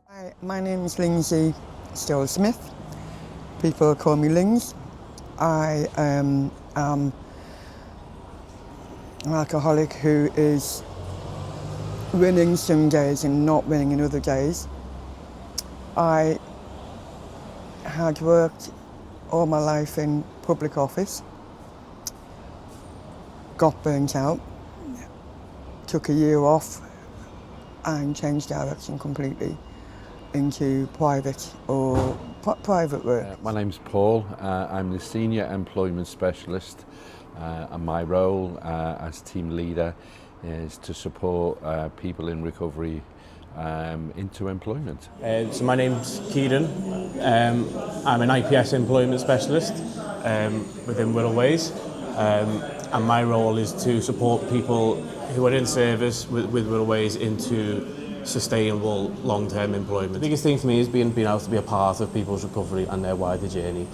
Hi, my name is Lindsay Smith. People call me Lings. I am an alcoholic who is winning some days and not winning in other days. I had worked all my life in public office, got burnt out, took a year off and changed direction completely into private work. My name's Paul. I'm the Senior Employment Specialist and my role as team leader is to support people in recovery into employment. So my name's Kieran. I'm an IPS Employment Specialist within Wirral Ways, and my role is to support people who are in service with Wirral Ways into sustainable long-term employment. The biggest thing for me is being able to be a part of people's recovery and their wider journey.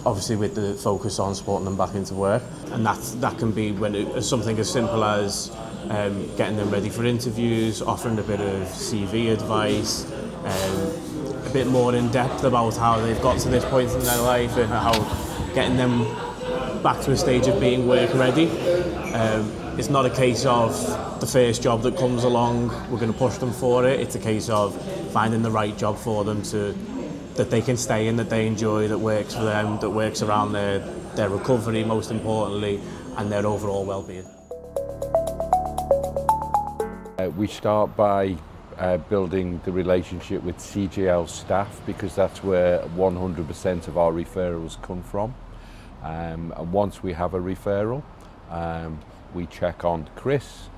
Obviously with the focus on supporting them back into work, and that can be something as simple as getting them ready for interviews, offering a bit of CV advice, a bit more in depth about how they've got to this point in their life and how getting them back to a stage of being work ready. It's not a case of the first job that comes along, we're going to push them for it. It's a case of finding the right job for them that they can stay in, that they enjoy, that works for them, that works around their recovery most importantly, and their overall well-being. We start by building the relationship with CGL staff because that's where 100% of our referrals come from. And once we have a referral, we check on Chris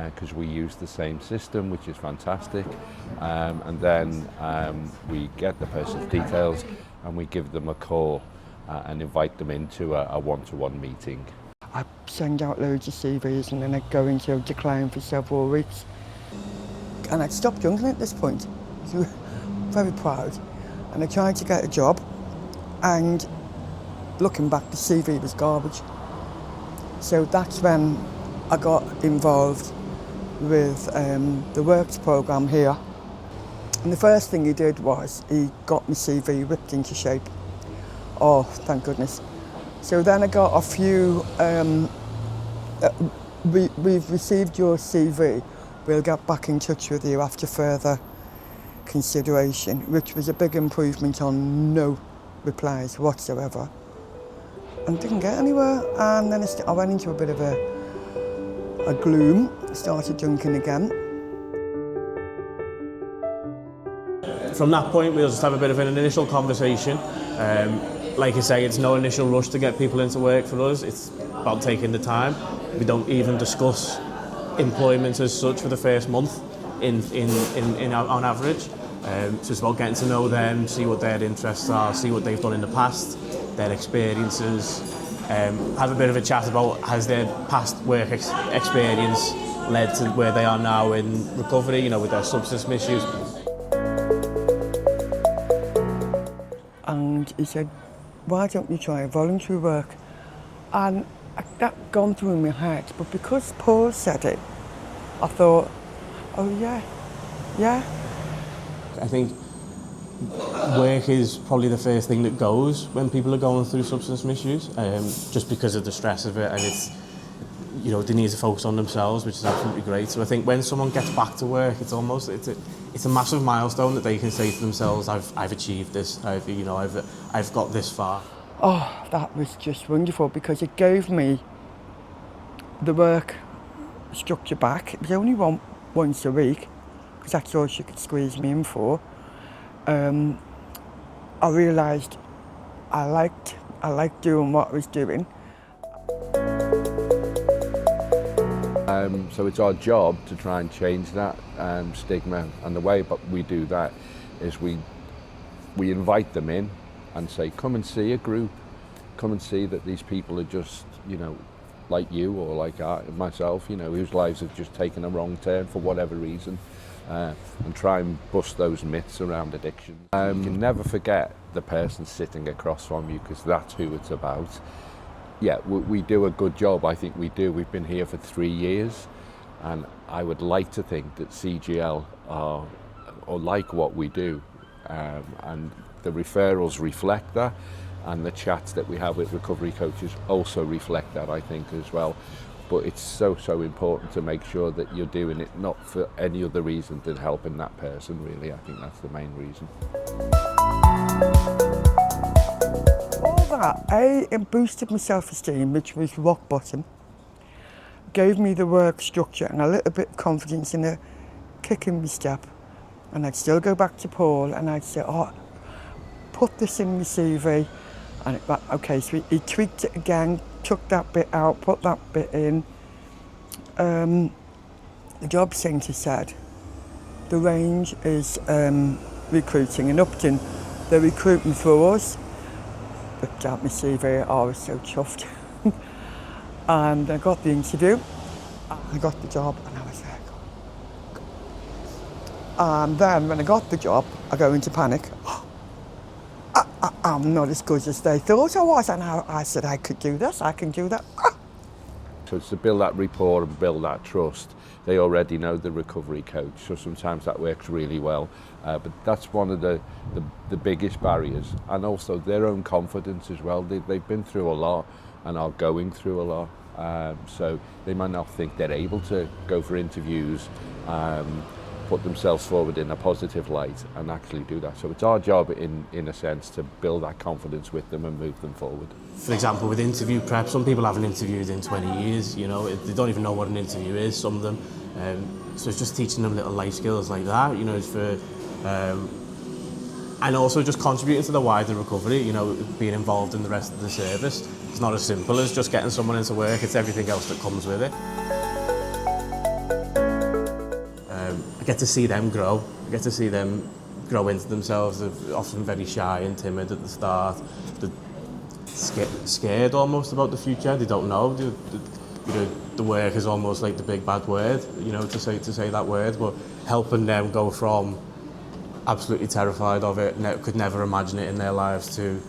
because we use the same system, which is fantastic. And then we get the person's details and we give them a call and invite them into a one-to-one meeting. I send out loads of CVs and then I'd go into decline for several weeks. And I'd stopped drinking at this point. So very proud. And I tried to get a job and looking back, the CV was garbage. So that's when I got involved with the Works programme here. And the first thing he did was he got my CV whipped into shape. Oh, thank goodness. So then I got a few, we've received your CV, we'll get back in touch with you after further consideration, which was a big improvement on no replies whatsoever. And didn't get anywhere, and then I went into a bit of a gloom, started drinking again. From that point, we'll just have a bit of an initial conversation. Like I say, it's no initial rush to get people into work for us. It's about taking the time. We don't even discuss employment as such for the first month on average. So it's about getting to know them, see what their interests are, see what they've done in the past, their experiences, have a bit of a chat about has their past work experience led to where they are now in recovery, you know, with their substance misuse. And he said, why don't you try voluntary work? And that gone through my head, but because Paul said it, I thought, oh yeah. I think work is probably the first thing that goes when people are going through substance misuse, just because of the stress of it, and it's, you know, they need to focus on themselves, which is absolutely great. So I think when someone gets back to work, it's a massive milestone that they can say to themselves, I've achieved this, I've got this far. Oh, that was just wonderful because it gave me the work structure back. It was only once a week because that's all she could squeeze me in for. I realised I liked doing what I was doing. So it's our job to try and change that stigma, and the way we do that is we invite them in and say, come and see a group, come and see that these people are just, you know, like you or like myself, you know, whose lives have just taken a wrong turn for whatever reason, and try and bust those myths around addiction. You can never forget the person sitting across from you because that's who it's about. Yeah, we do a good job. I think we do. We've been here for 3 years, and I would like to think that CGL are or like what we do, and the referrals reflect that, and the chats that we have with recovery coaches also reflect that, I think, as well. But it's so important to make sure that you're doing it not for any other reason than helping that person, really. I think that's the main reason. All that, it boosted my self-esteem, which was rock bottom, gave me the work structure and a little bit of confidence in a kick in my step. And I'd still go back to Paul and I'd say, oh, put this in my CV. And okay, so he tweaked it again, took that bit out, put that bit in. The job centre said the range is recruiting in Upton. They're recruiting through us. Looked at my CV, I was so chuffed. And I got the interview, I got the job, and I was like, and then when I got the job, I go into panic. I'm not as good as they thought I was, and I said I could do this, I can do that. So it's to build that rapport and build that trust. They already know the recovery coach, so sometimes that works really well. But that's one of the biggest barriers, and also their own confidence as well. They've been through a lot and are going through a lot, so they might not think they're able to go for interviews, put themselves forward in a positive light and actually do that. So it's our job in a sense to build that confidence with them and move them forward. For example, with interview prep, some people haven't interviewed in 20 years, you know, they don't even know what an interview is, some of them. So it's just teaching them little life skills like that, you know, for, and also just contributing to the wider recovery, you know, being involved in the rest of the service. It's not as simple as just getting someone into work, it's everything else that comes with it. I get to see them grow. I get to see them grow into themselves. They're often very shy and timid at the start. They're scared almost about the future. They don't know. The work is almost like the big bad word, you know, to say that word. But helping them go from absolutely terrified of it, could never imagine it in their lives, to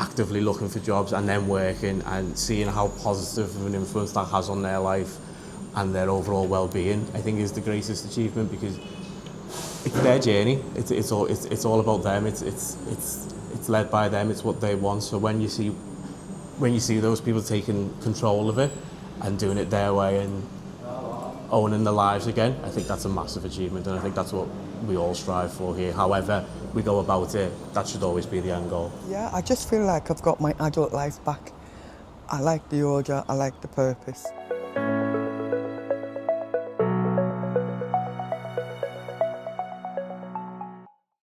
actively looking for jobs and then working and seeing how positive of an influence that has on their life and their overall well-being, I think is the greatest achievement, because it's their journey. It's all about them. It's led by them. It's what they want. So when you see those people taking control of it and doing it their way and owning their lives again, I think that's a massive achievement, and I think that's what we all strive for here. However we go about it, that should always be the end goal. Yeah, I just feel like I've got my adult life back. I like the order, I like the purpose.